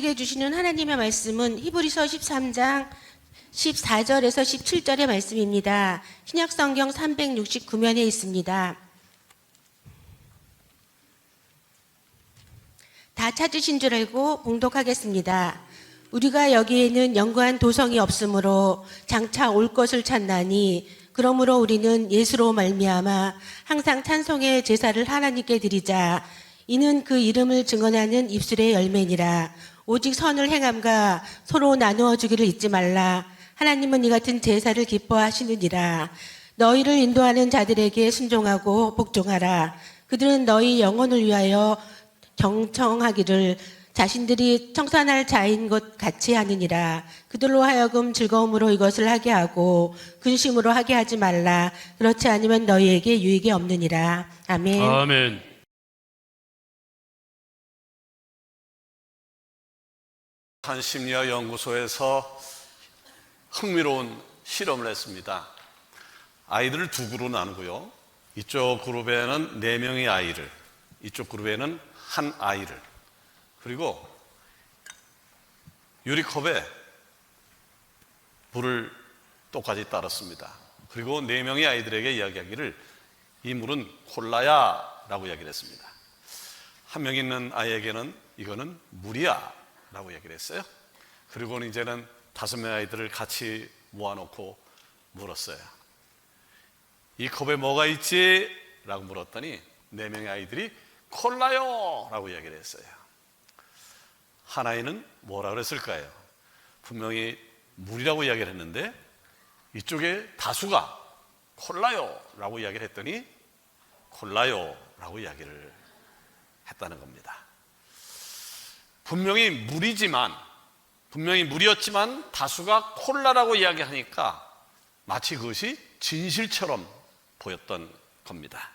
우리에게 주시는 하나님의 말씀은 히브리서 13장 14절에서 17절의 말씀입니다. 신약성경 369면에 있습니다. 다 찾으신 줄 알고 봉독하겠습니다. 우리가 여기에는 영구한 도성이 없으므로 장차 올 것을 찾나니 그러므로 우리는 예수로 말미암아 항상 찬송의 제사를 하나님께 드리자. 이는 그 이름을 증언하는 입술의 열매니라. 오직 선을 행함과 서로 나누어 주기를 잊지 말라. 하나님은 이 같은 제사를 기뻐하시느니라. 너희를 인도하는 자들에게 순종하고 복종하라. 그들은 너희 영혼을 위하여 경청하기를 자신들이 청산할 자인 것 같이 하느니라. 그들로 하여금 즐거움으로 이것을 하게 하고 근심으로 하게 하지 말라. 그렇지 않으면 너희에게 유익이 없느니라. 아멘. 아멘. 한 심리학 연구소에서 흥미로운 실험을 했습니다. 아이들을 두 그룹으로 나누고요. 이쪽 그룹에는 4명의 아이를, 이쪽 그룹에는 한 아이를, 그리고 유리컵에 물을 똑같이 따랐습니다. 그리고 4명의 아이들에게 이야기하기를 이 물은 콜라야 라고 이야기를 했습니다. 한 명 있는 아이에게는 이거는 물이야 라고 얘기를 했어요. 그리고는 이제는 5명의 아이들을 같이 모아놓고 물었어요. 이 컵에 뭐가 있지? 라고 물었더니 4명의 아이들이 콜라요 라고 얘기를 했어요. 한 아이는 뭐라 그랬을까요? 분명히 물이라고 이야기를 했는데 이쪽에 다수가 콜라요 라고 이야기를 했더니 콜라요 라고 이야기를 했다는 겁니다. 분명히 물이었지만 다수가 콜라라고 이야기하니까 마치 그것이 진실처럼 보였던 겁니다.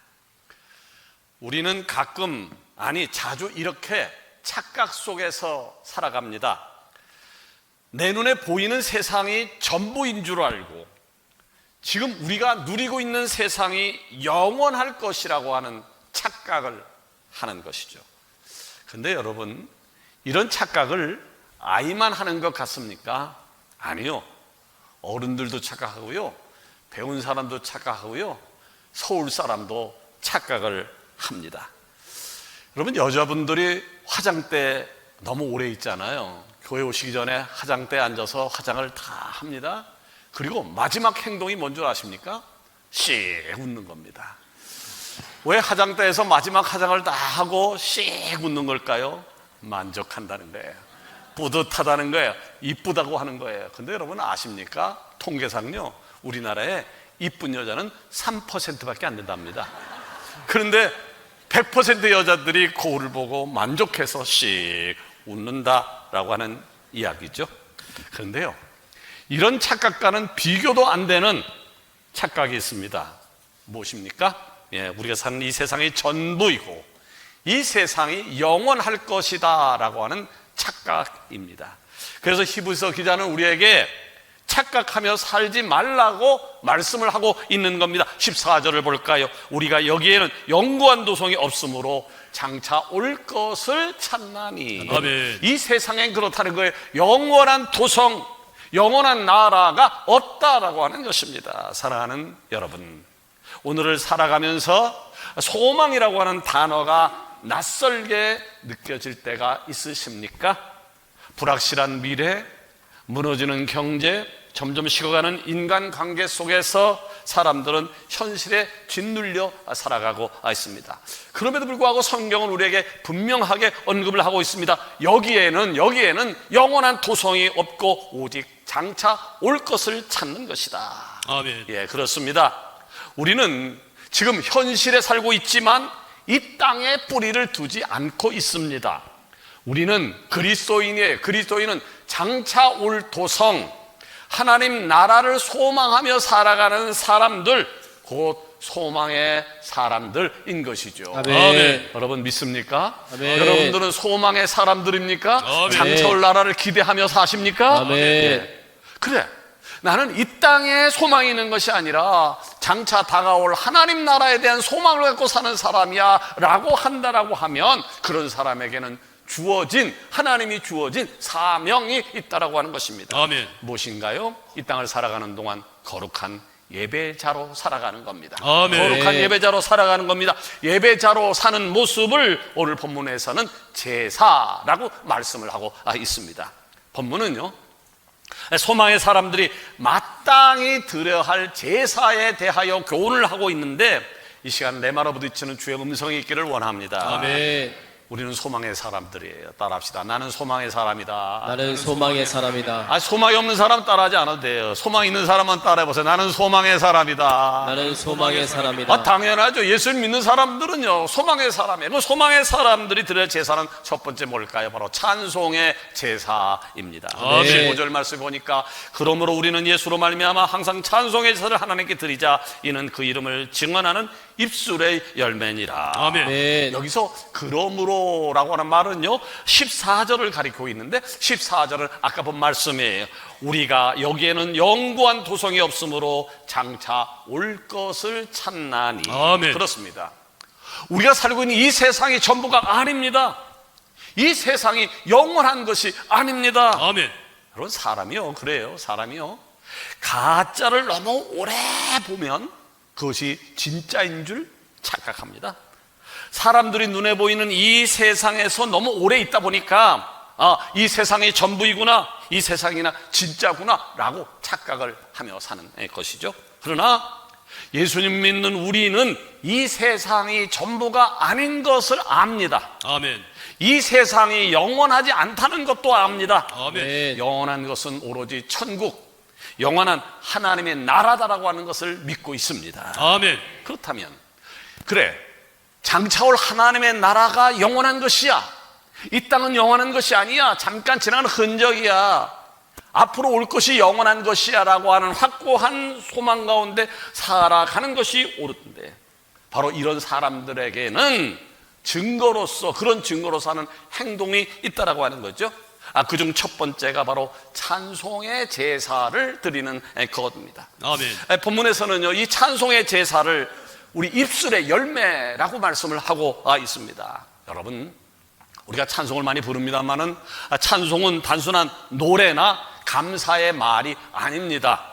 우리는 가끔, 아니 자주 이렇게 착각 속에서 살아갑니다. 내 눈에 보이는 세상이 전부인 줄 알고 지금 우리가 누리고 있는 세상이 영원할 것이라고 하는 착각을 하는 것이죠. 그런데 여러분, 이런 착각을 아이만 하는 것 같습니까? 아니요. 어른들도 착각하고요, 배운 사람도 착각하고요, 서울 사람도 착각을 합니다. 여러분, 여자분들이 화장대 너무 오래 있잖아요. 교회 오시기 전에 화장대에 앉아서 화장을 다 합니다. 그리고 마지막 행동이 뭔 줄 아십니까? 씩 웃는 겁니다. 왜 화장대에서 마지막 화장을 다 하고 씩 웃는 걸까요? 만족한다는 거예요. 뿌듯하다는 거예요. 이쁘다고 하는 거예요. 근데 여러분 아십니까? 통계상요, 우리나라에 이쁜 여자는 3%밖에 안 된답니다. 그런데 100% 여자들이 거울을 보고 만족해서 씩 웃는다라고 하는 이야기죠. 그런데요, 이런 착각과는 비교도 안 되는 착각이 있습니다. 무엇입니까? 우리가 사는 이 세상이 전부이고 이 세상이 영원할 것이다 라고 하는 착각입니다. 그래서 히브리서 기자는 우리에게 착각하며 살지 말라고 말씀을 하고 있는 겁니다. 14절을 볼까요? 우리가 여기에는 영구한 도성이 없으므로 장차 올 것을 찾나니. 아멘. 이 세상엔 그렇다는 거예요. 영원한 도성, 영원한 나라가 없다라고 하는 것입니다. 사랑하는 여러분, 오늘을 살아가면서 소망이라고 하는 단어가 낯설게 느껴질 때가 있으십니까? 불확실한 미래, 무너지는 경제, 점점 식어가는 인간관계 속에서 사람들은 현실에 짓눌려 살아가고 있습니다. 그럼에도 불구하고 성경은 우리에게 분명하게 언급을 하고 있습니다. 여기에는 영원한 도성이 없고 오직 장차 올 것을 찾는 것이다. 아멘. 그렇습니다. 우리는 지금 현실에 살고 있지만 이 땅에 뿌리를 두지 않고 있습니다. 우리는 그리스도인이에요. 그리스도인은 장차 올 도성, 하나님 나라를 소망하며 살아가는 사람들, 곧 소망의 사람들인 것이죠. 아멘. 여러분 믿습니까? 아멘. 여러분들은 소망의 사람들입니까? 아멘. 장차 올 나라를 기대하며 사십니까? 아멘. 그래, 나는 이 땅에 소망이 있는 것이 아니라 장차 다가올 하나님 나라에 대한 소망을 갖고 사는 사람이야 라고 한다라고 하면 그런 사람에게는 주어진, 하나님이 주어진 사명이 있다라고 하는 것입니다. 아멘. 무엇인가요? 이 땅을 살아가는 동안 거룩한 예배자로 살아가는 겁니다. 아멘. 거룩한 예배자로 살아가는 겁니다. 예배자로 사는 모습을 오늘 본문에서는 제사라고 말씀을 하고 있습니다. 본문은요, 소망의 사람들이 마땅히 드려야 할 제사에 대하여 교훈을 하고 있는데, 이 시간 내 말을 부딪히는 주의 음성이 있기를 원합니다. 아멘. 우리는 소망의 사람들이에요. 따라합시다. 나는 소망의 사람이다. 나는 소망의 사람이다. 소망이 없는 사람 따라하지 않아도 돼요. 소망 있는 사람만 따라해보세요. 나는 소망의 사람이다. 나는 소망의 사람이다. 당연하죠. 예수를 믿는 사람들은요, 소망의 사람이에요. 그 소망의 사람들이 드릴 제사는 첫 번째 뭘까요? 바로 찬송의 제사입니다. 아멘. 15절 말씀 보니까, 그러므로 우리는 예수로 말미암아 항상 찬송의 제사를 하나님께 드리자. 이는 그 이름을 증언하는 입술의 열매니라. 아멘. 여기서 그러므로 라고 하는 말은요, 14절을 가리키고 있는데, 14절은 아까 본 말씀이에요. 우리가 여기에는 영구한 도성이 없으므로 장차 올 것을 찾나니. 아멘. 그렇습니다. 우리가 살고 있는 이 세상이 전부가 아닙니다. 이 세상이 영원한 것이 아닙니다. 아멘. 여러분, 사람이요, 그래요. 사람이요, 가짜를 너무 오래 보면 그것이 진짜인 줄 착각합니다. 사람들이 눈에 보이는 이 세상에서 너무 오래 있다 보니까 이 세상이 전부이구나, 이 세상이나 진짜구나 라고 착각을 하며 사는 것이죠. 그러나 예수님 믿는 우리는 이 세상이 전부가 아닌 것을 압니다. 아멘. 이 세상이 영원하지 않다는 것도 압니다. 아멘. 영원한 것은 오로지 천국, 영원한 하나님의 나라다라고 하는 것을 믿고 있습니다. 아멘. 그렇다면, 그래, 장차올 하나님의 나라가 영원한 것이야. 이 땅은 영원한 것이 아니야. 잠깐 지나는 흔적이야. 앞으로 올 것이 영원한 것이야 라고 하는 확고한 소망 가운데 살아가는 것이 옳은데, 바로 이런 사람들에게는 증거로서, 그런 증거로서 하는 행동이 있다라고 하는 거죠. 그중 첫 번째가 바로 찬송의 제사를 드리는 것입니다. 아멘. 본문에서는요, 이 찬송의 제사를 우리 입술의 열매라고 말씀을 하고 있습니다. 여러분, 우리가 찬송을 많이 부릅니다만은 찬송은 단순한 노래나 감사의 말이 아닙니다.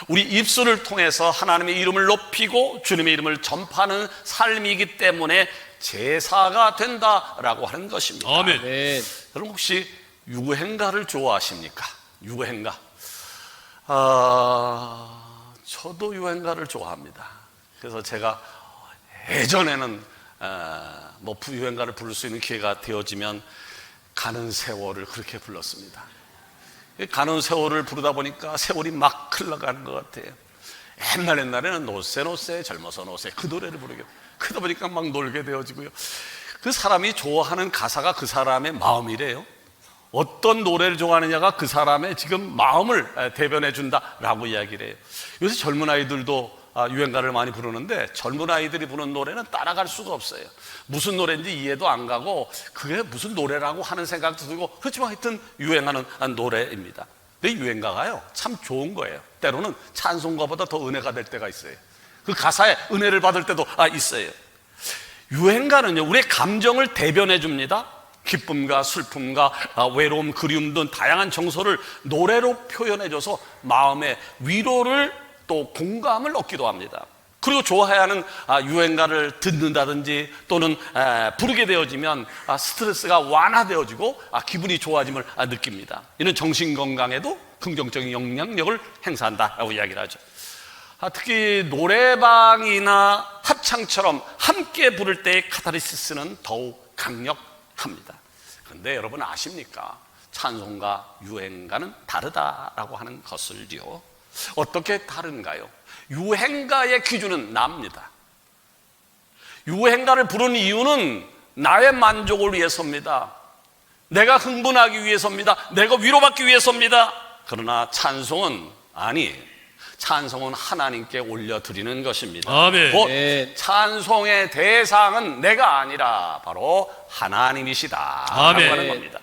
우리 입술을 통해서 하나님의 이름을 높이고 주님의 이름을 전파하는 삶이기 때문에 제사가 된다라고 하는 것입니다. 아멘. 여러분, 혹시 유행가를 좋아하십니까? 유행가. 저도 유행가를 좋아합니다. 그래서 제가 예전에는 유행가를 부를 수 있는 기회가 되어지면 가는 세월을 그렇게 불렀습니다. 가는 세월을 부르다 보니까 세월이 막 흘러가는 것 같아요. 옛날에는 노세 젊어서 노세, 그 노래를 부르게, 그러다 보니까 막 놀게 되어지고요. 그 사람이 좋아하는 가사가 그 사람의 마음이래요. 어떤 노래를 좋아하느냐가 그 사람의 지금 마음을 대변해 준다라고 이야기를 해요. 요새 젊은 아이들도 유행가를 많이 부르는데, 젊은 아이들이 부르는 노래는 따라갈 수가 없어요. 무슨 노래인지 이해도 안 가고, 그게 무슨 노래라고 하는 생각도 들고, 그렇지만 하여튼 유행하는 노래입니다. 근데 유행가가요, 참 좋은 거예요. 때로는 찬송가보다 더 은혜가 될 때가 있어요. 그 가사에 은혜를 받을 때도 있어요. 유행가는요, 우리의 감정을 대변해 줍니다. 기쁨과 슬픔과 외로움, 그리움 등 다양한 정서를 노래로 표현해줘서 마음의 위로를 또 공감을 얻기도 합니다. 그리고 좋아해야 하는 유행가를 듣는다든지 또는 부르게 되어지면 스트레스가 완화되어지고 기분이 좋아짐을 느낍니다. 이는 정신건강에도 긍정적인 영향력을 행사한다라고 이야기를 하죠. 특히 노래방이나 합창처럼 함께 부를 때의 카타르시스는 더욱 강력합니다. 그런데 여러분 아십니까? 찬송과 유행가는 다르다라고 하는 것을요. 어떻게 다른가요? 유행가의 기준은 납니다. 유행가를 부르는 이유는 나의 만족을 위해서입니다. 내가 흥분하기 위해서입니다. 내가 위로받기 위해서입니다. 그러나 찬송은 찬송은 하나님께 올려드리는 것입니다. 아멘. 곧 찬송의 대상은 내가 아니라 바로 하나님이시다 라고 하는 겁니다.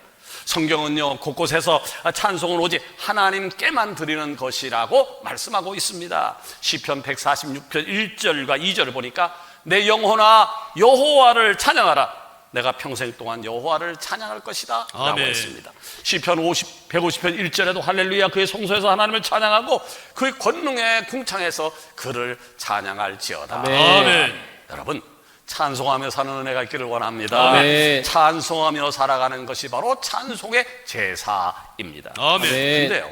성경은요, 곳곳에서 찬송은 오직 하나님께만 드리는 것이라고 말씀하고 있습니다. 시편 146편 1절과 2절을 보니까 내 영혼아 여호와를 찬양하라. 내가 평생 동안 여호와를 찬양할 것이다 라고 아멘. 했습니다. 시편 150편 1절에도 할렐루야 그의 성소에서 하나님을 찬양하고 그의 권능의 궁창에서 그를 찬양할지어다. 아멘. 여러분, 찬송하며 사는 은혜가 있기를 원합니다. 아멘. 찬송하며 살아가는 것이 바로 찬송의 제사입니다. 아멘. 근데요,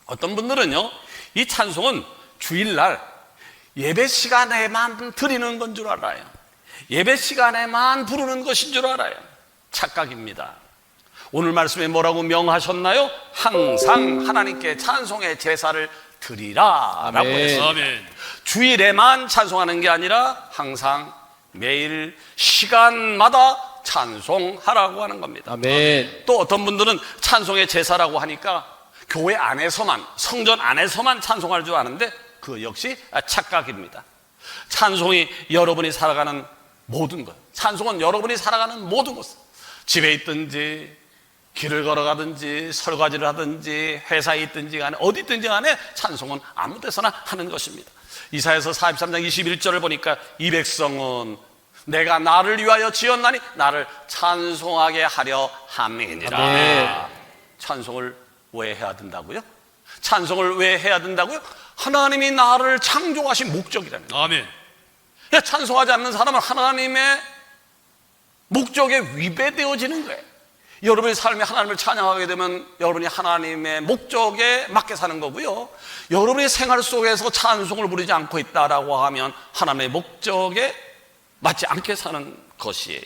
어떤 분들은요, 이 찬송은 주일날 예배 시간에만 드리는 건 줄 알아요. 예배 시간에만 부르는 것인 줄 알아요. 착각입니다. 오늘 말씀에 뭐라고 명하셨나요? 항상 하나님께 찬송의 제사를 드리라 라고 아멘. 했습니다. 아멘. 주일에만 찬송하는 게 아니라 항상 매일 시간마다 찬송하라고 하는 겁니다. 아멘. 또 어떤 분들은 찬송의 제사라고 하니까 교회 안에서만, 성전 안에서만 찬송할 줄 아는데 그 역시 착각입니다. 찬송이 여러분이 살아가는 모든 것, 찬송은 여러분이 살아가는 모든 곳, 집에 있든지 길을 걸어가든지 설거지를 하든지 회사에 있든지 간에 어디 있든지 간에 찬송은 아무 데서나 하는 것입니다. 이사야서 43장 21절을 보니까 이 백성은 내가 나를 위하여 지었나니 나를 찬송하게 하려 함이니라. 아멘. 찬송을 왜 해야 된다고요? 찬송을 왜 해야 된다고요? 하나님이 나를 창조하신 목적이라는 거예요. 아멘. 찬송하지 않는 사람은 하나님의 목적에 위배되어지는 거예요. 여러분의 삶에 하나님을 찬양하게 되면 여러분이 하나님의 목적에 맞게 사는 거고요, 여러분의 생활 속에서 찬송을 부르지 않고 있다라고 하면 하나님의 목적에 맞지 않게 사는 것이에요.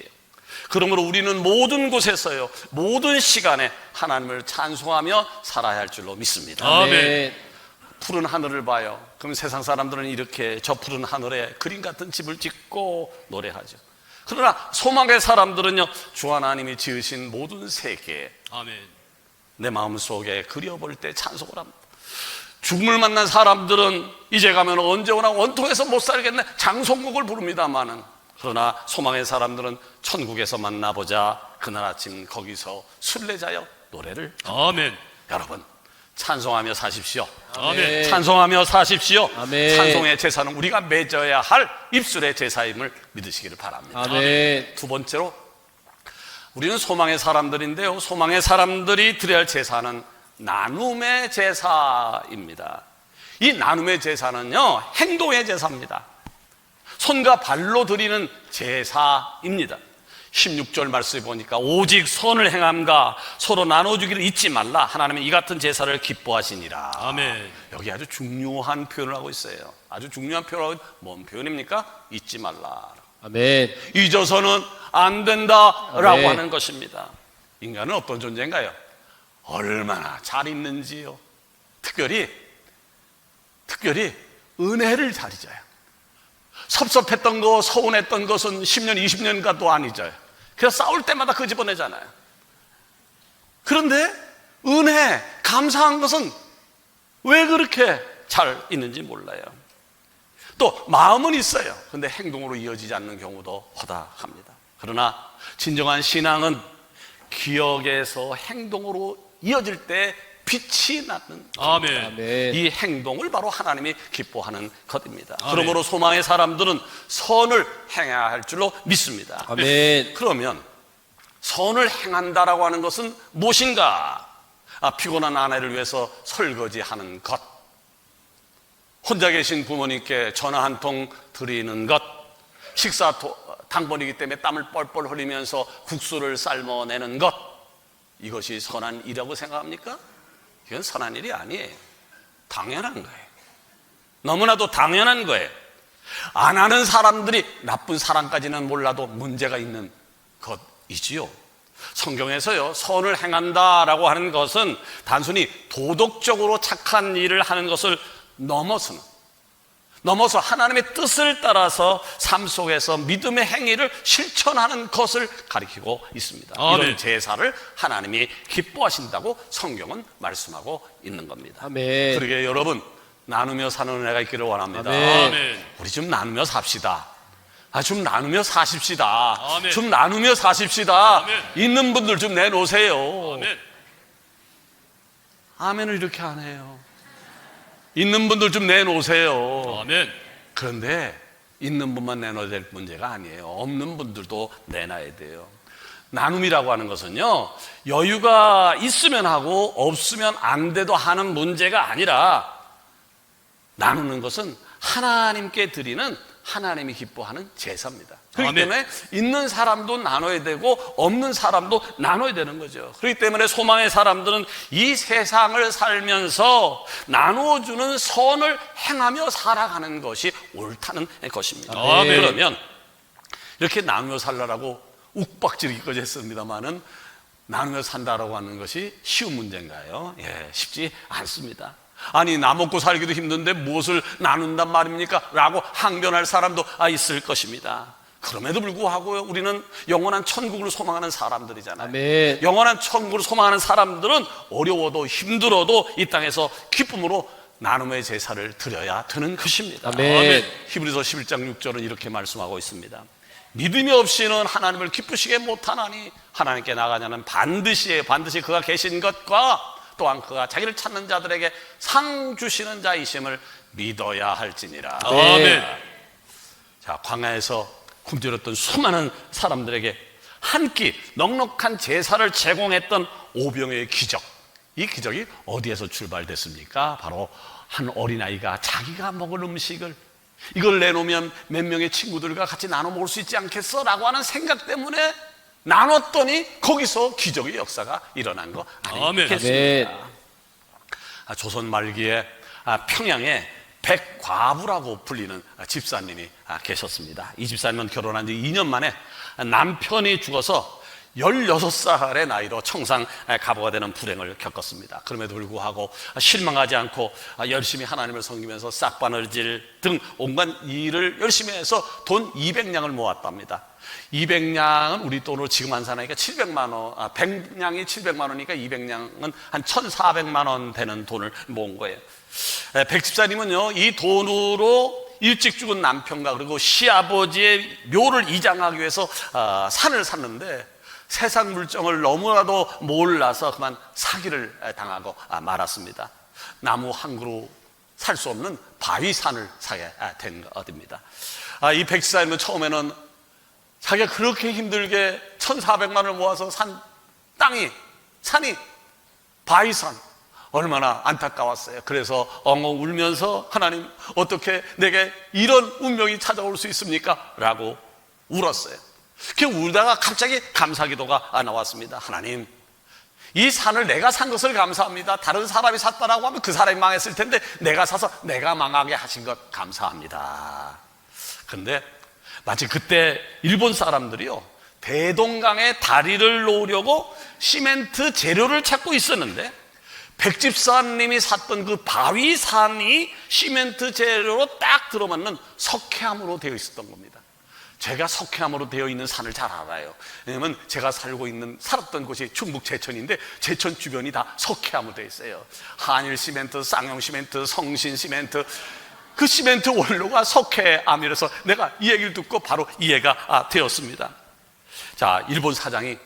그러므로 우리는 모든 곳에서요, 모든 시간에 하나님을 찬송하며 살아야 할 줄로 믿습니다. 아멘. 푸른 하늘을 봐요. 그럼 세상 사람들은 이렇게 저 푸른 하늘에 그림 같은 집을 짓고 노래하죠. 그러나 소망의 사람들은요, 주 하나님이 지으신 모든 세계 아멘. 내 마음속에 그려볼 때 찬송을 합니다. 죽음을 만난 사람들은 이제 가면 언제 오나 원통에서 못 살겠네 장송곡을 부릅니다마는, 그러나 소망의 사람들은 천국에서 만나보자 그날 아침 거기서 순례자여 노래를 합니다. 아멘. 여러분, 찬송하며 사십시오. 아멘. 찬송하며 사십시오. 아멘. 찬송의 제사는 우리가 맺어야 할 입술의 제사임을 믿으시기를 바랍니다. 아멘. 두 번째로, 우리는 소망의 사람들인데요, 소망의 사람들이 드려야 할 제사는 나눔의 제사입니다. 이 나눔의 제사는요, 행동의 제사입니다. 손과 발로 드리는 제사입니다. 16절 말씀에 보니까 오직 선을 행함과 서로 나눠주기를 잊지 말라. 하나님은 이 같은 제사를 기뻐하시니라. 아멘. 여기 아주 중요한 표현을 하고 있어요. 아주 중요한 표현을 하고, 뭔 표현입니까? 잊지 말라. 아멘. 잊어서는 안 된다라고 아멘. 하는 것입니다. 인간은 어떤 존재인가요? 얼마나 잘 있는지요. 특별히 은혜를 잘 잊어요. 섭섭했던 거, 서운했던 것은 10년, 20년 가도 안 잊어요. 그래서 싸울 때마다 그 집어내잖아요. 그런데 은혜, 감사한 것은 왜 그렇게 잘 있는지 몰라요. 또 마음은 있어요. 그런데 행동으로 이어지지 않는 경우도 허다합니다. 그러나 진정한 신앙은 기억에서 행동으로 이어질 때 빛이 나는 아멘. 아멘. 이 행동을 바로 하나님이 기뻐하는 것입니다. 아멘. 그러므로 소망의 사람들은 선을 행해야 할 줄로 믿습니다. 아멘. 그러면 선을 행한다라고 하는 것은 무엇인가? 피곤한 아내를 위해서 설거지하는 것, 혼자 계신 부모님께 전화 한 통 드리는 것, 식사 당번이기 때문에 땀을 뻘뻘 흘리면서 국수를 삶아내는 것, 이것이 선한 일이라고 생각합니까? 이건 선한 일이 아니에요. 당연한 거예요. 너무나도 당연한 거예요. 안 하는 사람들이 나쁜 사람까지는 몰라도 문제가 있는 것이지요. 성경에서요, 선을 행한다라고 하는 것은 단순히 도덕적으로 착한 일을 하는 것을 넘어서 하나님의 뜻을 따라서 삶 속에서 믿음의 행위를 실천하는 것을 가리키고 있습니다. 아멘. 이런 제사를 하나님이 기뻐하신다고 성경은 말씀하고 있는 겁니다. 아멘. 그러게 여러분, 나누며 사는 은혜가 있기를 원합니다. 아멘. 아멘. 우리 좀 나누며 삽시다. 좀 나누며 사십시다. 아멘. 좀 나누며 사십시다. 아멘. 있는 분들 좀 내놓으세요. 아멘. 아멘을 이렇게 안 해요. 있는 분들 좀 내놓으세요. 아멘. 그런데 있는 분만 내놔야 될 문제가 아니에요. 없는 분들도 내놔야 돼요. 나눔이라고 하는 것은요, 여유가 있으면 하고 없으면 안 돼도 하는 문제가 아니라, 나누는 것은 하나님께 드리는, 하나님이 기뻐하는 제사입니다. 그렇기 때문에 있는 사람도 나눠야 되고 없는 사람도 나눠야 되는 거죠. 그렇기 때문에 소망의 사람들은 이 세상을 살면서 나누어주는 선을 행하며 살아가는 것이 옳다는 것입니다. 그러면 이렇게 나누며 살라라고 욱박지르기까지 했습니다만은, 나누며 산다라고 하는 것이 쉬운 문제인가요? 쉽지 않습니다. 아니, 나 먹고 살기도 힘든데 무엇을 나눈단 말입니까? 라고 항변할 사람도 있을 것입니다. 그럼에도 불구하고 우리는 영원한 천국을 소망하는 사람들이잖아요. 아멘. 영원한 천국을 소망하는 사람들은 어려워도 힘들어도 이 땅에서 기쁨으로 나눔의 제사를 드려야 되는 것입니다. 아멘. 히브리서 11장 6절은 이렇게 말씀하고 있습니다. 믿음이 없이는 하나님을 기쁘시게 못하나니, 하나님께 나가냐는 반드시 그가 계신 것과 또한 그가 자기를 찾는 자들에게 상 주시는 자이심을 믿어야 할지니라. 아멘. 자, 광야에서 굶주렸던 수많은 사람들에게 한 끼 넉넉한 제사를 제공했던 오병이어의 기적, 이 기적이 어디에서 출발됐습니까? 바로 한 어린아이가 자기가 먹을 음식을, 이걸 내놓으면 몇 명의 친구들과 같이 나눠 먹을 수 있지 않겠어? 라고 하는 생각 때문에 나눴더니 거기서 기적의 역사가 일어난 거 아니겠습니까? 조선 말기에 평양에 백과부라고 불리는 집사님이 계셨습니다. 이 집사님은 결혼한 지 2년 만에 남편이 죽어서 16살의 나이로 청상 가부가 되는 불행을 겪었습니다. 그럼에도 불구하고 실망하지 않고 열심히 하나님을 섬기면서 싹바늘질 등 온갖 일을 열심히 해서 돈 200냥을 모았답니다. 200냥은 우리 돈으로 지금 환산하니까 700만 원, 100냥이 700만 원이니까 200냥은 한 1,400만 원 되는 돈을 모은 거예요. 백집사님은요, 이 돈으로 일찍 죽은 남편과 그리고 시아버지의 묘를 이장하기 위해서 산을 샀는데, 세상 물정을 너무나도 몰라서 그만 사기를 당하고 말았습니다. 나무 한 그루 살 수 없는 바위산을 사게 된 것입니다. 이 백집사님은 처음에는 자기가 그렇게 힘들게 1,400만 원을 모아서 산 산이 바위산, 얼마나 안타까웠어요. 그래서 엉엉 울면서, 하나님, 어떻게 내게 이런 운명이 찾아올 수 있습니까? 라고 울었어요. 그 울다가 갑자기 감사기도가 나왔습니다. 하나님, 이 산을 내가 산 것을 감사합니다. 다른 사람이 샀다라고 하면 그 사람이 망했을 텐데 내가 사서 내가 망하게 하신 것 감사합니다. 근데 마치 그때 일본 사람들이요, 대동강에 다리를 놓으려고 시멘트 재료를 찾고 있었는데, 백집사님이 샀던 그 바위산이 시멘트 재료로 딱 들어맞는 석회암으로 되어 있었던 겁니다. 제가 석회암으로 되어 있는 산을 잘 알아요. 왜냐하면 제가 살았던 곳이 충북 제천인데, 제천 주변이 다 석회암으로 되어 있어요. 한일 시멘트, 쌍용 시멘트, 성신 시멘트, 그 시멘트 원료가 석회암이라서 내가 이 얘기를 듣고 바로 이해가 되었습니다. 자, 일본 사장이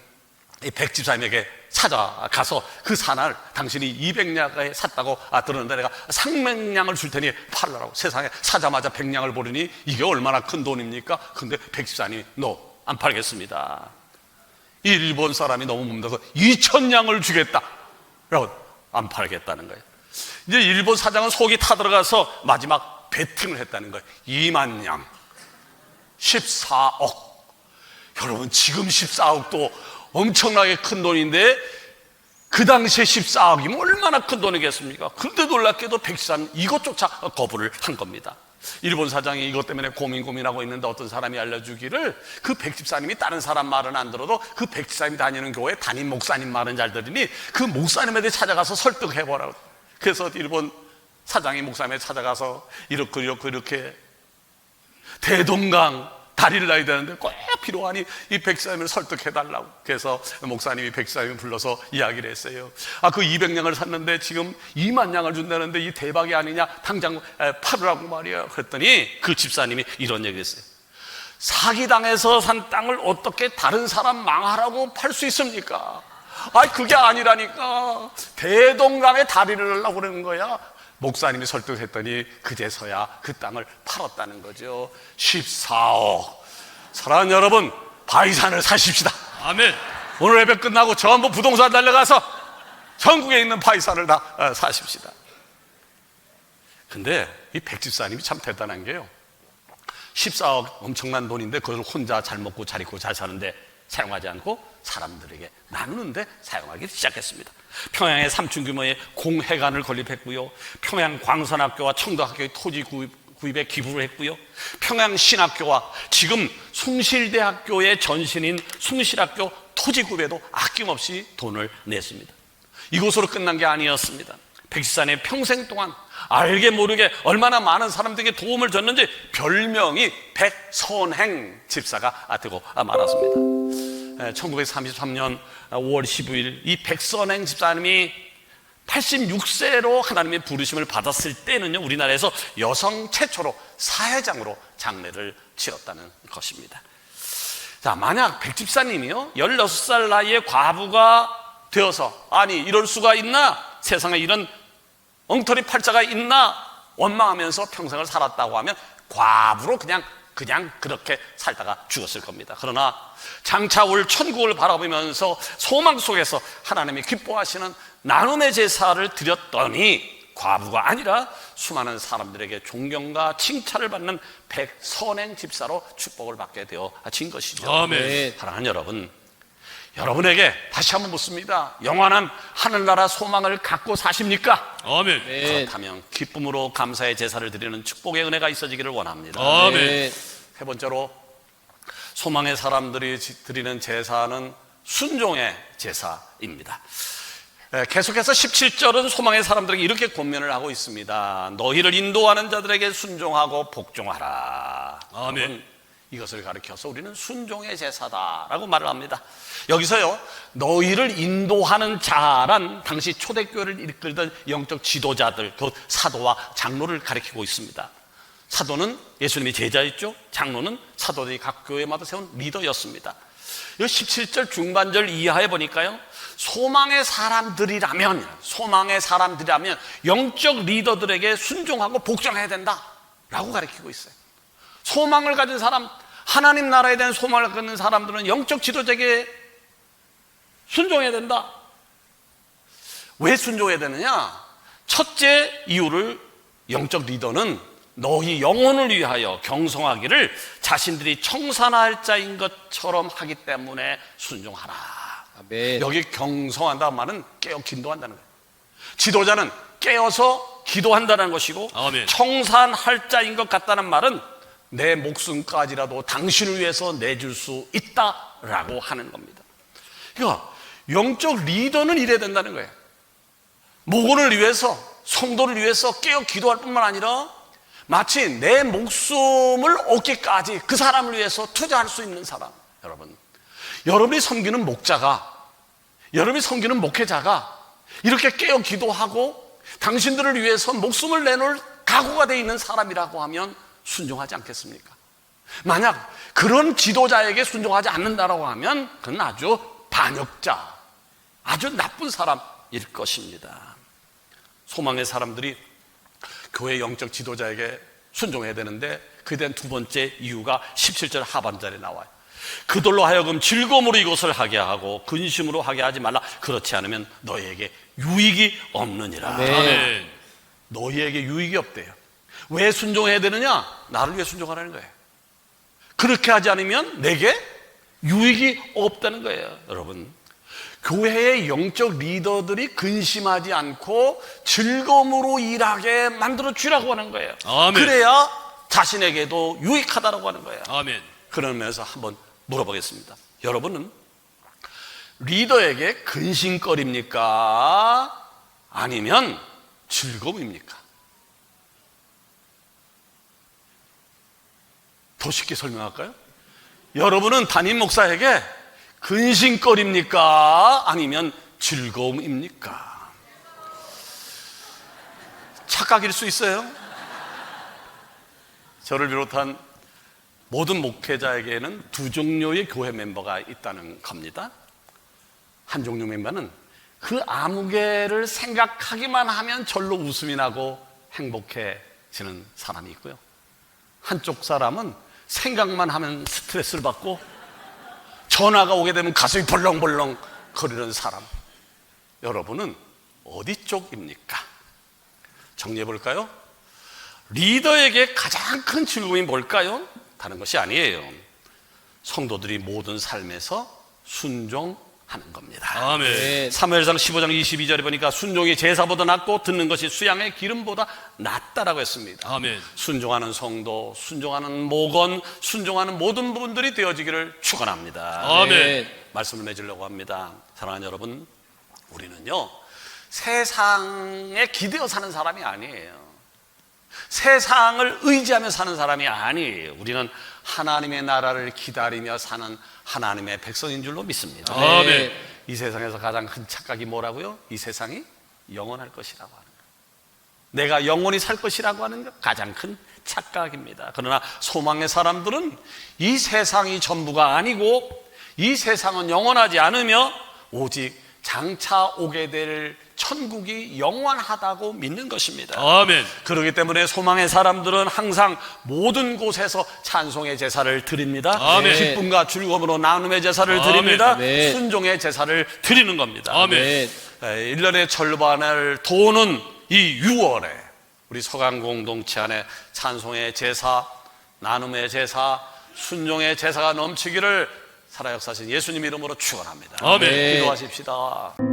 이 백집사님에게 찾아가서 그 산을 당신이 200냥에 샀다고 들었는데 내가 300냥을 줄 테니 팔라라고. 세상에 사자마자 100냥을 보르니 이게 얼마나 큰 돈입니까? 근데 백집사님이 너 안 팔겠습니다. 이 일본 사람이 너무 묻어서 2000냥을 주겠다 라고 안 팔겠다는 거예요. 이제 일본 사장은 속이 타들어가서 마지막 베팅을 했다는 거예요. 2만 냥, 14억. 여러분, 지금 14억도 엄청나게 큰 돈인데 그 당시에 14억이면 얼마나 큰 돈이겠습니까? 그런데 놀랍게도 백집사는 이것조차 거부를 한 겁니다. 일본 사장이 이것 때문에 고민하고 있는데 어떤 사람이 알려주기를, 그 백집사님이 다른 사람 말은 안 들어도 그 백집사님이 다니는 교회 담임 목사님 말은 잘 들으니 그 목사님한테 찾아가서 설득해보라고. 그래서 일본 사장이 목사님에 찾아가서 이렇게 대동강 다리를 놔야 되는데 꼭 필요하니 이 백사님을 설득해달라고. 그래서 목사님이 백사님을 불러서 이야기를 했어요. 그 200냥을 샀는데 지금 2만 냥을 준다는데 이 대박이 아니냐, 당장 팔으라고 말이야. 그랬더니 그 집사님이 이런 얘기를 했어요. 사기당해서 산 땅을 어떻게 다른 사람 망하라고 팔 수 있습니까? 그게 아니라니까. 대동강에 다리를 하려고 그러는 거야. 목사님이 설득했더니 그제서야 그 땅을 팔았다는 거죠. 14억. 사랑하는 여러분, 바이산을 사십시다. 아멘. 오늘 예배 끝나고 전부 부동산 달려가서 전국에 있는 바이산을 다 사십시다. 근데 이 백집사님이 참 대단한 게요, 14억 엄청난 돈인데 그걸 혼자 잘 먹고 잘 입고 잘 사는데 사용하지 않고 사람들에게 나누는데 사용하기 시작했습니다. 평양에 3층 규모의 공회관을 건립했고요, 평양 광산학교와 청도학교의 토지 구입에 기부를 했고요, 평양신학교와 지금 숭실대학교의 전신인 숭실학교 토지 구입에도 아낌없이 돈을 냈습니다. 이곳으로 끝난 게 아니었습니다. 백지산의 평생 동안 알게 모르게 얼마나 많은 사람들에게 도움을 줬는지 별명이 백선행 집사가 되고 말았습니다. 1933년 5월 15일 이 백선행 집사님이 86세로 하나님의 부르심을 받았을 때는요, 우리나라에서 여성 최초로 사회장으로 장례를 치렀다는 것입니다. 자, 만약 백 집사님이요 16살 나이에 과부가 되어서, 아니 이럴 수가 있나, 세상에 이런 엉터리 팔자가 있나 원망하면서 평생을 살았다고 하면 과부로 그냥 그렇게 살다가 죽었을 겁니다. 그러나 장차 올 천국을 바라보면서 소망 속에서 하나님이 기뻐하시는 나눔의 제사를 드렸더니 과부가 아니라 수많은 사람들에게 존경과 칭찬을 받는 백선행 집사로 축복을 받게 되어진 것이죠. 아멘. 사랑하는 여러분, 여러분에게 다시 한번 묻습니다. 영원한 하늘나라 소망을 갖고 사십니까? 아멘. 그렇다면 기쁨으로 감사의 제사를 드리는 축복의 은혜가 있어지기를 원합니다. 아멘. 세 번째로, 소망의 사람들이 드리는 제사는 순종의 제사입니다. 계속해서 17절은 소망의 사람들에게 이렇게 권면을 하고 있습니다. 너희를 인도하는 자들에게 순종하고 복종하라. 아멘. 이것을 가리켜서 우리는 순종의 제사다라고 말을 합니다. 여기서요, 너희를 인도하는 자란 당시 초대교회를 이끌던 영적 지도자들, 곧 사도와 장로를 가리키고 있습니다. 사도는 예수님의 제자였죠. 장로는 사도들이 각 교회마다 세운 리더였습니다. 이 17절 중반절 이하에 보니까요, 소망의 사람들이라면 영적 리더들에게 순종하고 복종해야 된다라고 가리키고 있어요. 소망을 가진 사람, 하나님 나라에 대한 소망을 갖는 사람들은 영적 지도자에게 순종해야 된다. 왜 순종해야 되느냐? 첫째 이유를, 영적 리더는 너희 영혼을 위하여 경성하기를 자신들이 청산할 자인 것처럼 하기 때문에 순종하라. 아멘. 여기 경성한다는 말은 깨어 기도한다는 거예요. 지도자는 깨어서 기도한다는 것이고, 아멘. 청산할 자인 것 같다는 말은 내 목숨까지라도 당신을 위해서 내줄 수 있다라고 하는 겁니다. 그러니까 영적 리더는 이래야 된다는 거예요. 목원을 위해서, 성도를 위해서 깨어 기도할 뿐만 아니라 마치 내 목숨을 얻기까지 그 사람을 위해서 투자할 수 있는 사람. 여러분이 섬기는 목자가, 여러분이 섬기는 목회자가 이렇게 깨어 기도하고 당신들을 위해서 목숨을 내놓을 각오가 되어 있는 사람이라고 하면 순종하지 않겠습니까? 만약 그런 지도자에게 순종하지 않는다라고 하면 그건 아주 반역자, 아주 나쁜 사람일 것입니다. 소망의 사람들이 교회 영적 지도자에게 순종해야 되는데, 그에 대한 두 번째 이유가 17절 하반절에 나와요. 그들로 하여금 즐거움으로 이것을 하게 하고 근심으로 하게 하지 말라. 그렇지 않으면 너희에게 유익이 없느니라. 아멘. 너희에게 유익이 없대요. 왜 순종해야 되느냐? 나를 위해 순종하라는 거예요. 그렇게 하지 않으면 내게 유익이 없다는 거예요. 여러분, 교회의 영적 리더들이 근심하지 않고 즐거움으로 일하게 만들어 주라고 하는 거예요. 아멘. 그래야 자신에게도 유익하다라고 하는 거예요. 아멘. 그런 면에서 한번 물어보겠습니다. 여러분은 리더에게 근심거리입니까? 아니면 즐거움입니까? 더 쉽게 설명할까요? 여러분은 담임 목사에게 근심거리입니까? 아니면 즐거움입니까? 착각일 수 있어요. 저를 비롯한 모든 목회자에게는 두 종류의 교회 멤버가 있다는 겁니다. 한 종류 멤버는 그 아무개를 생각하기만 하면 절로 웃음이 나고 행복해지는 사람이 있고요. 한쪽 사람은 생각만 하면 스트레스를 받고 전화가 오게 되면 가슴이 벌렁벌렁 거리는 사람. 여러분은 어디 쪽입니까? 정리해 볼까요? 리더에게 가장 큰 즐거움이 뭘까요? 다른 것이 아니에요. 성도들이 모든 삶에서 순종하는 겁니다. 아멘. 사무엘상 15장 22절에 보니까 순종이 제사보다 낫고 듣는 것이 수양의 기름보다 낫다라고 했습니다. 아멘. 순종하는 성도, 순종하는 목원, 순종하는 모든 부분들이 되어지기를 축원합니다. 아멘. 말씀을 맺으려고 합니다. 사랑하는 여러분, 우리는요 세상에 기대어 사는 사람이 아니에요. 세상을 의지하며 사는 사람이 아니에요. 우리는 하나님의 나라를 기다리며 사는 하나님의 백성인 줄로 믿습니다. 아멘. 이 세상에서 가장 큰 착각이 뭐라고요? 이 세상이 영원할 것이라고 하는 것. 내가 영원히 살 것이라고 하는 것, 가장 큰 착각입니다. 그러나 소망의 사람들은 이 세상이 전부가 아니고 이 세상은 영원하지 않으며 오직 장차 오게 될 천국이 영원하다고 믿는 것입니다. 아멘. 그렇기 때문에 소망의 사람들은 항상 모든 곳에서 찬송의 제사를 드립니다. 아멘. 기쁨과 즐거움으로 나눔의 제사를 아멘. 드립니다. 아멘. 순종의 제사를 드리는 겁니다. 아멘. 1년의 절반을 도는 이 6월에 우리 서강 공동체 안에 찬송의 제사, 나눔의 제사, 순종의 제사가 넘치기를 살아 역사하신 예수님 이름으로 축원합니다. 아멘. 기도하십시다.